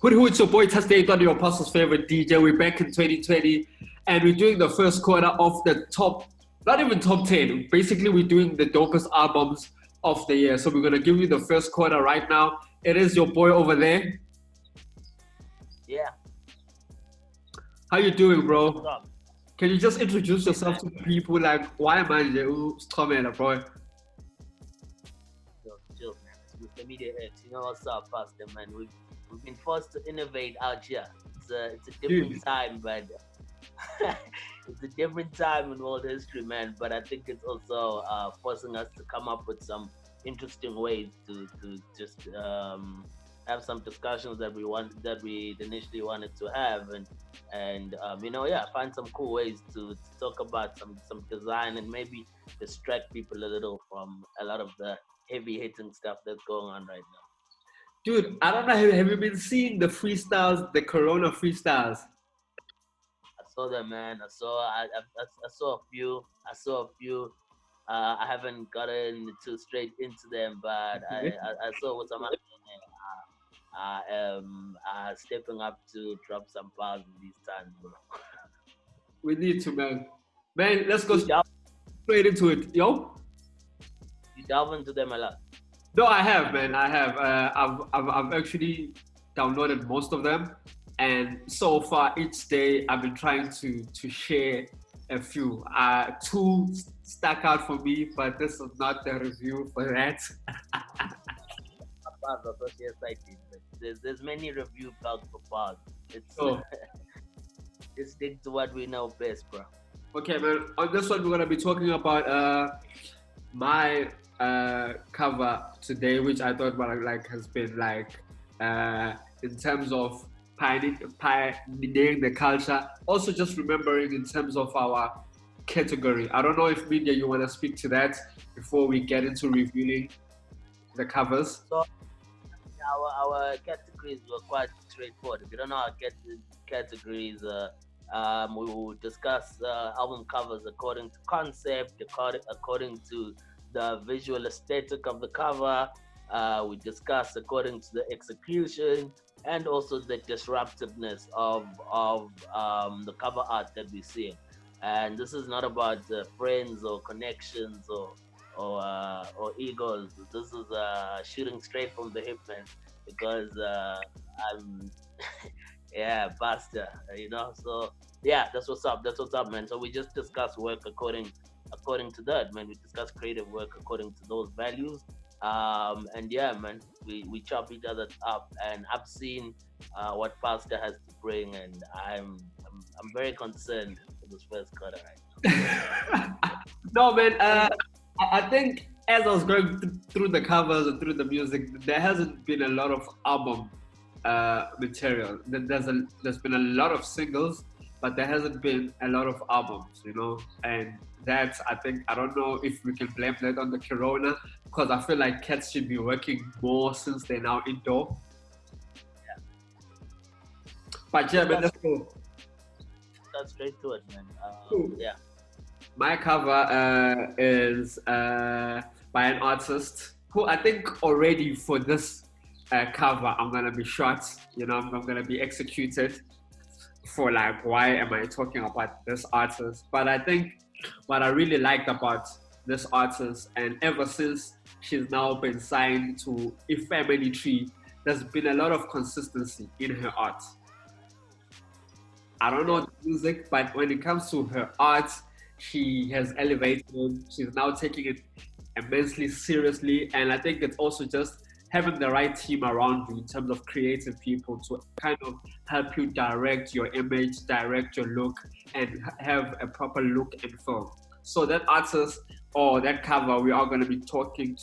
But who it's your boy Tasty, one of your apostle's favorite DJ. We're back in 2020 and we're doing the first quarter of the top, not even top 10. Basically, we're doing the dopest albums of the year. So we're going to give you the first quarter right now. It is your boy over there. Yeah. How you doing, bro? Can you just introduce yourself to people? Like, why am I here? Bro? Chill, man. It's Mr MediaX. You know what's up, Pastor, man? We've been forced to innovate out here. It's a different time, but it's a different time in world history, man. But I think it's also forcing us to come up with some interesting ways to just have some discussions that we initially wanted to have, and find some cool ways to talk about some design and maybe distract people a little from a lot of the heavy hitting stuff that's going on right now. Dude, I don't know. Have you been seeing the freestyles, the Corona freestyles? I saw them, man. I saw a few. I haven't gotten too straight into them, but I saw what some of them stepping up to drop some bars in these times, bro. We need to, man. Man, let's go straight into it, yo. You delve into them a lot. No, I have, man. I have. I've actually downloaded most of them, and so far each day I've been trying to share a few. Two stuck out for me, but this is not the review for that. There's many review blogs for bars. Let's stick to what we know best, bro. Okay, man. On this one, we're gonna be talking about my cover today, which I thought has been in terms of pioneering the culture. Also, just remembering in terms of our category. I don't know if Media, you want to speak to that before we get into reviewing the covers. So, our categories were quite straightforward. If you don't know our categories, we will discuss album covers according to concept, according to the visual aesthetic of the cover. We discuss according to the execution and also the disruptiveness of the cover art that we see. And this is not about friends or connections or egos. This is shooting straight from the hip, man, because I'm pastor, so yeah, that's what's up, man. So we just discuss work according to that, man. We discuss creative work according to those values, and yeah, man, we chop each other up, and I've seen what pastor has to bring, and I'm very concerned for this first quarter right now. No, man, I think as I was going through the covers and through the music, there hasn't been a lot of album material. There's been a lot of singles, but there hasn't been a lot of albums, and that's, I don't know if we can blame that on the corona, because I feel like cats should be working more since they're now indoor. Yeah. But yeah, man, let's go. That's straight to it, man. Cool. Yeah. My cover is by an artist who I think already for this cover I'm gonna be shot. I'm gonna be executed for why am I talking about this artist? But I think what I really liked about this artist, and ever since she's now been signed to a family tree, there's been a lot of consistency in her art. I don't know the music, but when it comes to her art, she has elevated. She's now taking it immensely seriously, and I think it's also just having the right team around you in terms of creative people to kind of help you direct your image, direct your look, and have a proper look and feel. So that artist or that cover we are going to be talking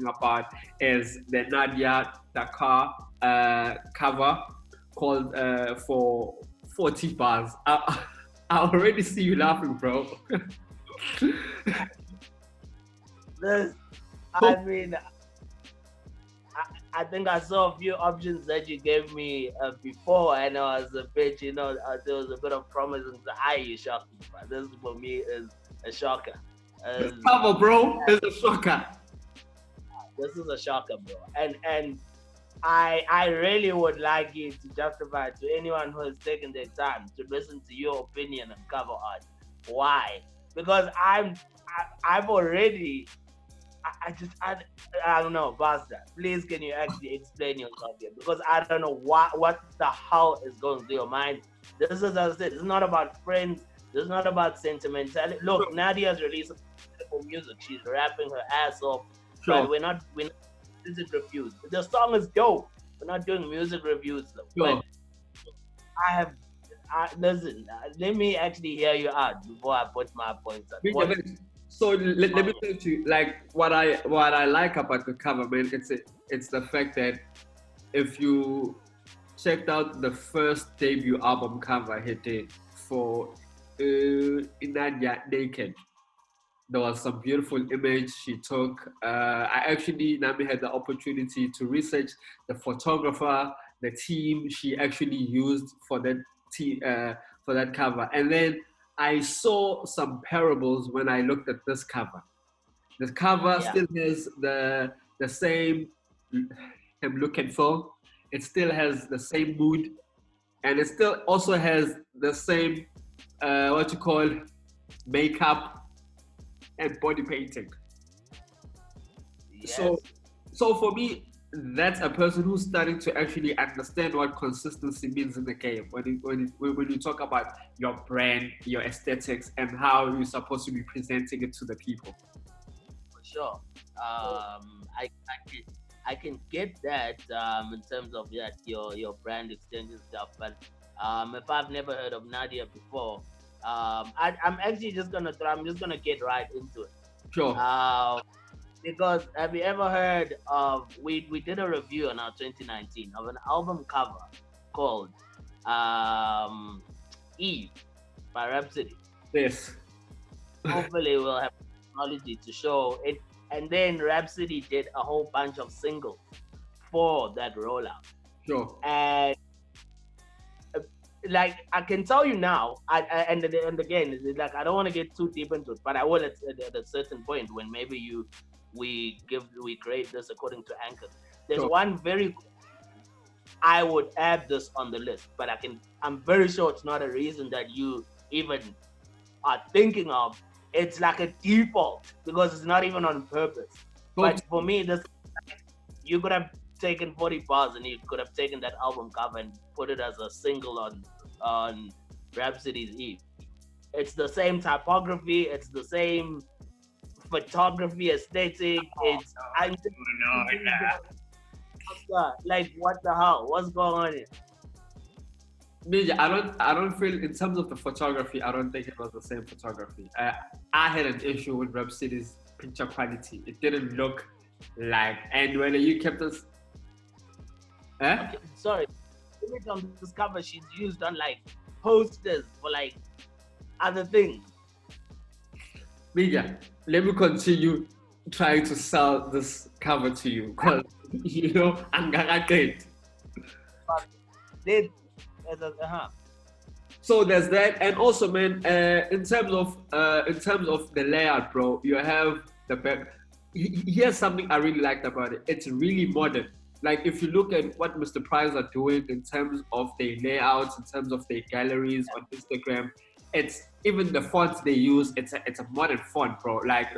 about is the Nadia Nakai cover called For 40 Bars. I already see you laughing, bro. I think I saw a few options that you gave me before, and I was a bit, there was a bit of promise and you shocked me. But this for me is a shocker. This cover, bro, is a shocker. This is a shocker, bro. And I really would like you to justify to anyone who has taken their time to listen to your opinion on cover art. Why? Because I've already I don't know, Basta. Please, can you actually explain yourself here? Because I don't know what the hell is going through your mind. This is, as I said, it's not about friends. This is not about sentimentality. Look, Nadia's releasing beautiful music. She's rapping her ass off. Sure. But we're not music reviews. The song is dope. We're not doing music reviews though. Sure. But listen. Let me actually hear you out before I put my points on. So let me tell you, like what I like about the cover, man. It's the fact that if you checked out the first debut album cover he did for Nadia Nakai, there was some beautiful image she took. I actually Nami had the opportunity to research the photographer, the team she actually used for that cover, and then I saw some parables when I looked at this cover. The cover still has the same look and feel. It still has the same mood, and it still also has the same what you call makeup and body painting. Yes. So for me, that's a person who's starting to actually understand what consistency means in the game. When you talk about your brand, your aesthetics, and how you're supposed to be presenting it to the people. For sure. I can get that in terms of that your brand extension stuff. But if I've never heard of Nadia before, I'm actually just gonna get right into it. Sure. Because have you ever heard of we did a review on our 2019 of an album cover called Eve by Rhapsody. Yes. Hopefully we'll have technology to show it. And then Rhapsody did a whole bunch of singles for that rollout. Sure. And like I can tell you now, and again, like I don't want to get too deep into it, but I will at a certain point when maybe we create this according to anchors. There's one very I would add this on the list, but I'm very sure it's not a reason that you even are thinking of. It's like a default because it's not even on purpose. But for me, this you could have taken 40 bars and you could have taken that album cover and put it as a single on Rhapsody's Eve. It's the same typography, it's the same photography aesthetic. Like what the hell? What's going on here? I don't feel in terms of the photography. I don't think it was the same photography. I had an issue with Rhapsody's picture quality. It didn't look like, and when you kept us. Okay, sorry. Image on this cover she's used on like posters for like other things. Media, let me continue trying to sell this cover to you because I'm gonna get. So there's that, and also, man, in terms of the layout, bro, you have the back. Here's something I really liked about it. It's really modern. Like if you look at what Mr. Price are doing in terms of their layouts, in terms of their galleries on Instagram, it's even the fonts they use. It's a modern font, bro. Like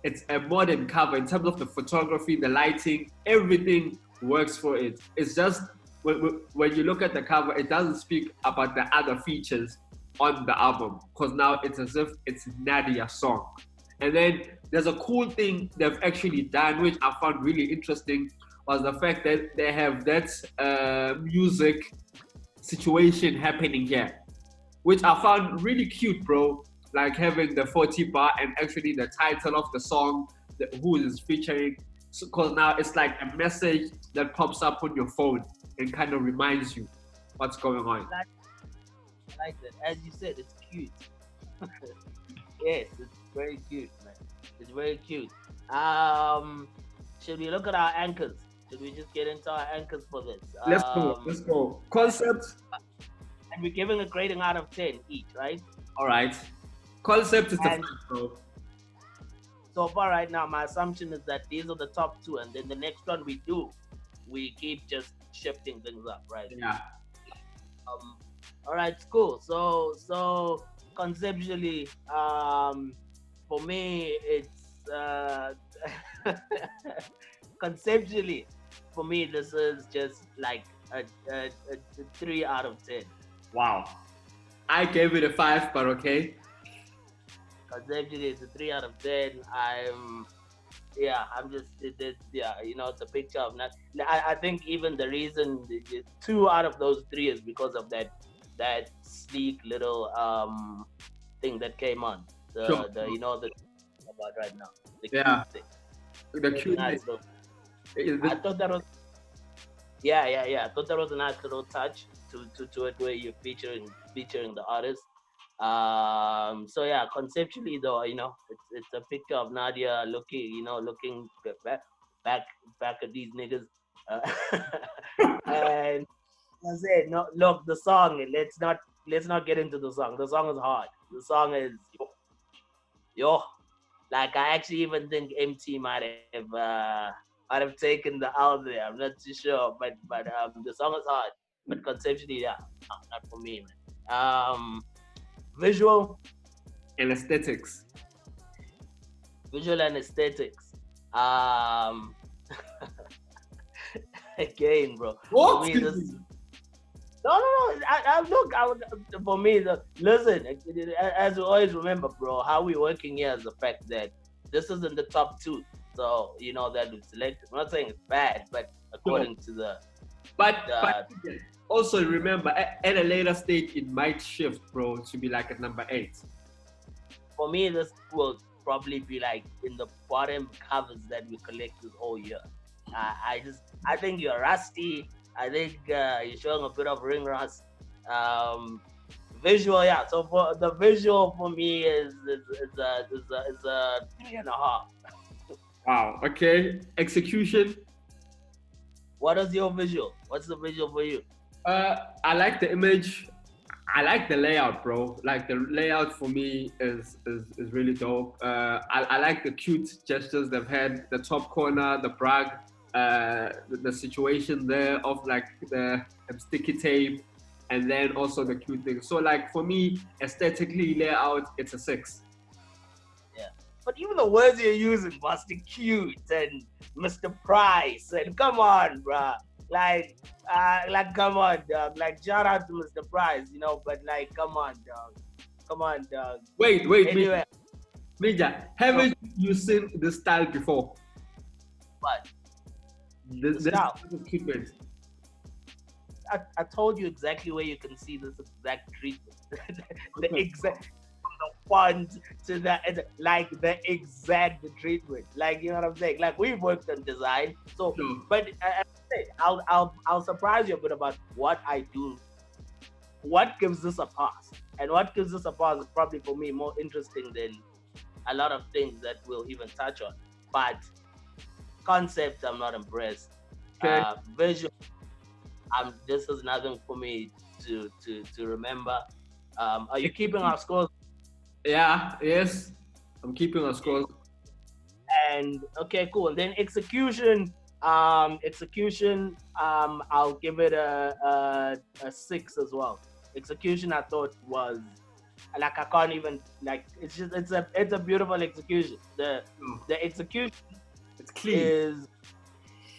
it's a modern cover in terms of the photography, the lighting, everything works for it. It's just when you look at the cover, it doesn't speak about the other features on the album because now it's as if it's Nadia's song. And then there's a cool thing they've actually done, which I found really interesting, was the fact that they have that music situation happening here, which I found really cute, bro. Like having the 40 bar and actually the title of the song, who is featuring, because now it's like a message that pops up on your phone and kind of reminds you what's going on. I like that. As you said, it's cute. Yes, it's very cute, man. It's very cute. Should we look at our anchors? Should we just get into our anchors for this? Let's go. Concept. And we're giving a grading out of 10 each, right? All right. Concept is the first, bro. So far right now, my assumption is that these are the top two, and then the next one we do we keep just shifting things up, right? Yeah. Um, all right, cool. So conceptually, for me, it's conceptually, for me, this is just like a 3 out of 10. Wow. I gave it a 5, but okay. Conceptually, it's a 3 out of 10. I'm just yeah, it's a picture of not. I think even the reason the 2 out of those 3 is because of that sleek little thing that came on Sure. the the about right now, the cute Yeah. thing. The It was cute thing. nice though. Is I it- thought that was yeah. I thought that was a nice little touch to it where you're featuring the artist. So yeah, conceptually though, it's a picture of Nadia looking back back at these niggas. Uh, and I said, no, look, the song. Let's not get into the song. The song is hard. The song is yo. Like I actually even think Emtee might have taken the L there. I'm not too sure, but the song is hard. But conceptually, yeah, no, not for me, man. Visual, and aesthetics. visual and aesthetics. Um, again, bro. For What? me, this no. Look, for me, listen. As we always remember, bro, how we working here is the fact that this is in the top 2. So that we selected. I'm not saying it's bad, but according to the But also remember, at a later stage, it might shift, bro, to be like at number 8. for me, this will probably be like in the bottom covers that we collect this whole year. I think you're rusty. I think you're showing a bit of ring rust. Visual, yeah. So for the visual for me is a 3.5. Wow. Okay. Execution. What is your visual? What's the visual for you? I like the image. I like the layout, bro. Like the layout for me is really dope. I like the cute gestures they've had. The top corner, the brag, the situation there of like the sticky tape, and then also the cute thing. So like for me, aesthetically layout, it's a 6. Yeah. But even the words you're using, Master Cute and Mr. Price, and come on, bruh. Like, come on, dog. Like, shout out to Mr. Price, but like, come on, dog. Come on, dog. Wait, Anyway, Meja, haven't you seen this style before? but This style. type of treatment. I told you exactly where you can see this exact treatment. the Okay. exact from the font to the exact treatment. Like, you know what I'm saying? Like, we've worked on design, so Sure. but I'll surprise you a bit about what I do. What gives this a pass, and what gives this a pass is probably for me more interesting than a lot of things that we'll even touch on. But concept, I'm not impressed. Okay. Visual, this is nothing for me to remember. Are you keeping our scores? Yeah, yes. I'm keeping a score. And okay, cool. And then execution, I'll give it a 6 as well. Execution, I thought was like, I can't even, like, it's a beautiful execution. The execution It's clean. is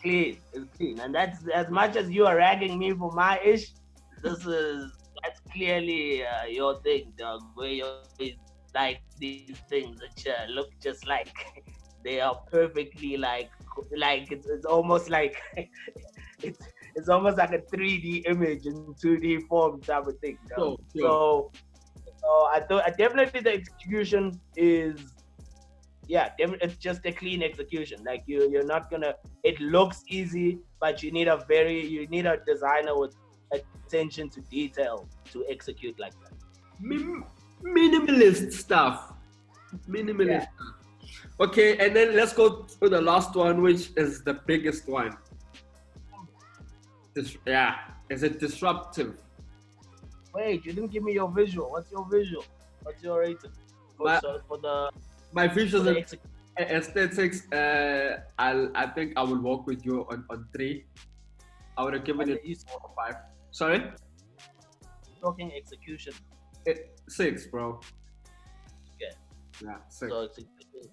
clean. It's clean, and that's as much as you are ragging me for my ish. That's clearly your thing, dog. Where you're like these things that look just like they are perfectly like it's almost like it's almost like a 3D image in 2D form type of thing. Dog. Sure. So I definitely the execution is. Yeah, it's just a clean execution. Like you're not gonna. It looks easy, but you need a designer with attention to detail to execute like that. Minimalist stuff. Minimalist stuff. Okay, and then let's go to the last one, which is the biggest one. Is it disruptive? Wait, you didn't give me your visual. What's your visual? What's your rating? For the My visuals execution. and aesthetics, I think I will work with you on 3. I would have given And it you 4 or 5. Sorry? talking execution. 6, bro. Okay. Yeah, 6. So execution.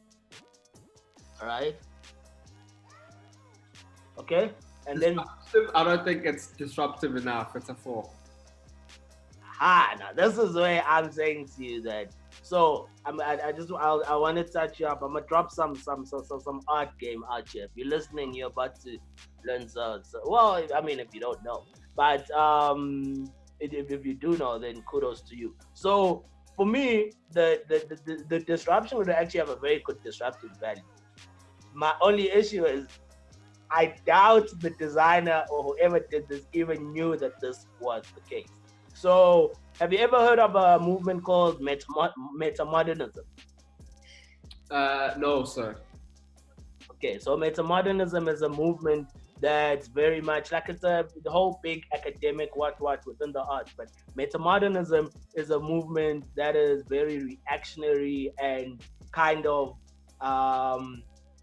All right. Okay. And then I don't think it's disruptive enough. It's a 4. now this is where I'm saying to you that. So I want to touch you up. I'm gonna drop some art game out here. If you're listening, you're about to learn so well. I mean, if you don't know, but if you do know, then kudos to you. So for me, the disruption would actually have a very good disruptive value. My only issue is I doubt the designer or whoever did this even knew that this was the case. So, have you ever heard of a movement called metamodernism? No, sir. Okay, so metamodernism is a movement that's very much like it's the whole big academic what within the arts, but metamodernism is a movement that is very reactionary and kind of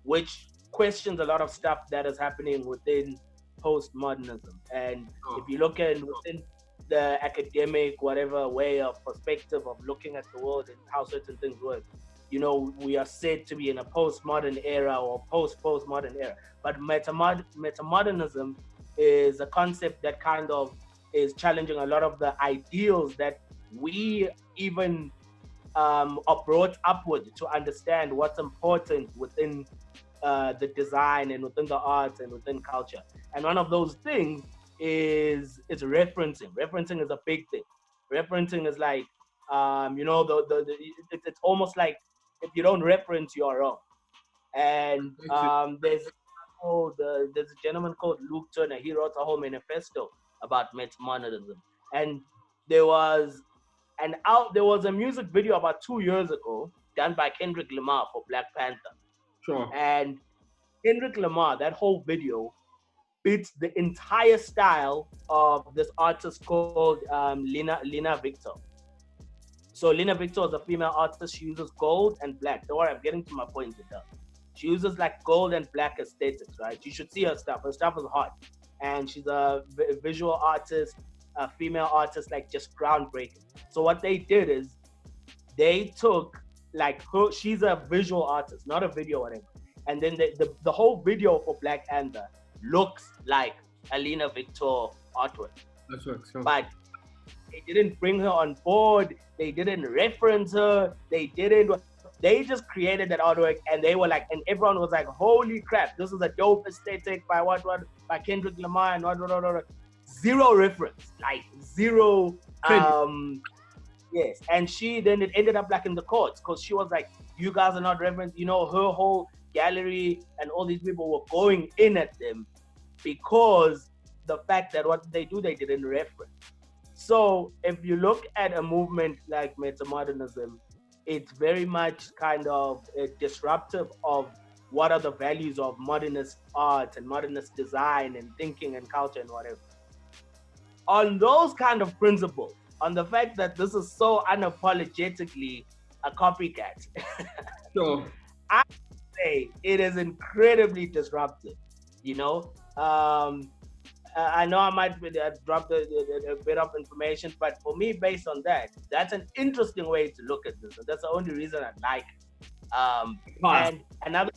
which questions a lot of stuff that is happening within postmodernism. And if you look at within the academic whatever way of perspective of looking at the world and how certain things work, we are said to be in a postmodern era or postmodern era. But metamodernism is a concept that kind of is challenging a lot of the ideals that we even are brought up with to understand what's important within the design and within the arts and within culture. And one of those things is referencing. Referencing is a big thing. Referencing is like, it's almost like if you don't reference, you're wrong. And there's a gentleman called Luke Turner. He wrote a whole manifesto about metamodernism. And there was a music video about 2 years ago done by Kendrick Lamar for Black Panther. Sure. And Kendrick Lamar, that whole video beats the entire style of this artist called Lina Victor. So Lina Victor is a female artist. She uses gold and black. Don't worry, I'm getting to my point with her. She uses like gold and black aesthetics, right? You should see her stuff. Her stuff is hot. And she's a visual artist, a female artist, like just groundbreaking. So what they did is they took like her, she's a visual artist, not a video or whatever. And then the whole video for Black Panther looks like Alina Victor artwork. That's right. Sure. But they didn't bring her on board. They didn't reference her. They just created that artwork and they were like, and everyone was like, holy crap, this is a dope aesthetic by by Kendrick Lamar and what. Zero reference, like zero. Yes. And then it ended up like in the courts because she was like, you guys are not referenced. Her whole gallery and all these people were going in at them because the fact that what they do, they didn't reference. So if you look at a movement like metamodernism, it's very much kind of disruptive of what are the values of modernist art and modernist design and thinking and culture and whatever. On those kind of principles, on the fact that this is so unapologetically a copycat, Sure. I say it is incredibly disruptive. I know I might drop a bit of information, but for me, based on that, that's an interesting way to look at this. And that's the only reason I like it. And another,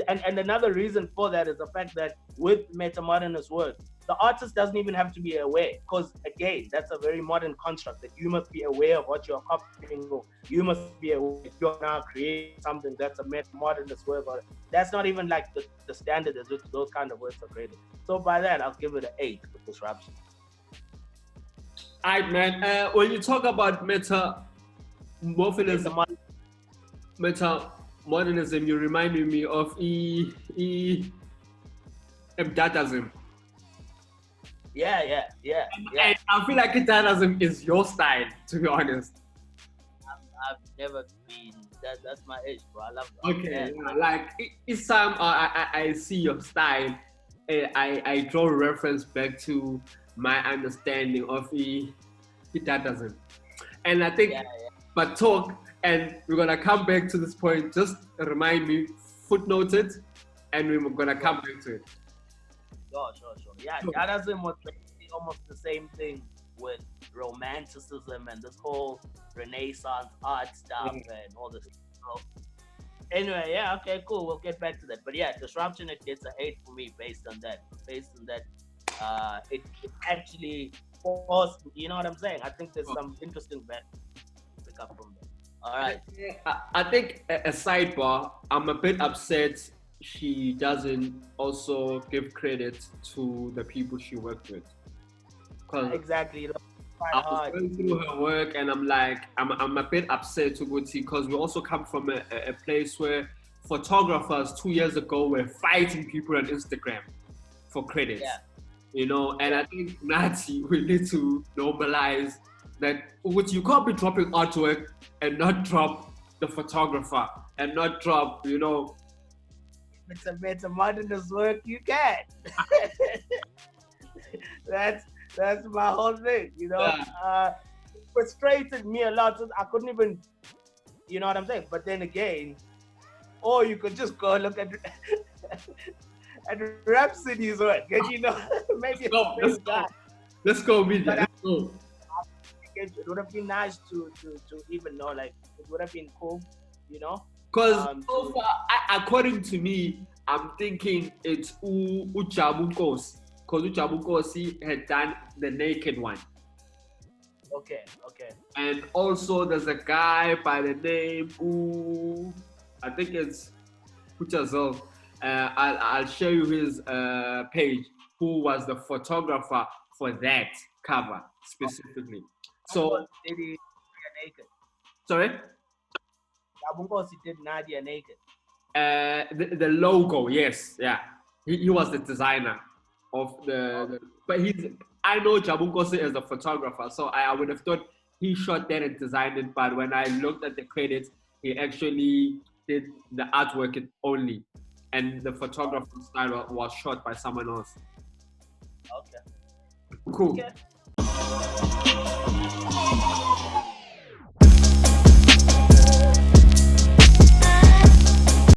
and another reason for that is the fact that with metamodernist work, the artist doesn't even have to be aware, because again, that's a very modern construct that you must be aware of what you're copying, or you must be aware if you're now creating something that's a metamodernist work, or that's not even like the standard as which those kind of works are created. So by that, I'll give it an 8 for disruption. Alright, man. When you talk about metamodernism, you reminded me of Dadaism. Yeah. And I feel like Dadaism is your style, to be honest. I've never been. That's my age, bro. I love that. Okay, yeah. Like each time I see your style, I draw a reference back to my understanding of Dadaism. And I think, but talk, and we're gonna come back to this point. Just remind me, footnote it, and we're gonna come back to it. Sure. Yeah, Dadaism was basically almost the same thing with romanticism and this whole Renaissance art stuff and all this. So, anyway, yeah, okay, cool. We'll get back to that. But yeah, disruption, it gets an 8 for me based on that. It actually forced, you know what I'm saying? I think there's some interesting back to pick up from there. All right. I think a sidebar, I'm a bit upset she doesn't also give credit to the people she worked with. Exactly. I was going through her work and I'm like, I'm a bit upset to go see, because we also come from a place where photographers 2 years ago were fighting people on Instagram for credits. Yeah. You know, and I think Nazi, we need to normalize that you can't be dropping artwork and not drop the photographer and not drop, you know. If it's a metamodernism work, you can. That's my whole thing, you know. It frustrated me a lot. I couldn't even, you know what I'm saying? But then again, or you could just go look at Rhapsody's work, and you know, maybe let's go, media. Let's go. It would have been nice to even know, like, it would have been cool, you know. Because so far, according to me, I'm thinking it's Jabu Nkosi, because Jabu Nkosi had done the naked one. Okay. And also, there's a guy by the name I think it's Kuchazov. I'll show you his page, who was the photographer for that cover specifically. So, did he naked? Sorry? Jabu Nkosi did Nadia naked. The logo, yes, yeah. He was the designer of but I know Jabu Nkosi as a photographer, so I would have thought he shot that and designed it, but when I looked at the credits, he actually did the artwork only, and the photographer style was shot by someone else. Okay. Cool. Okay.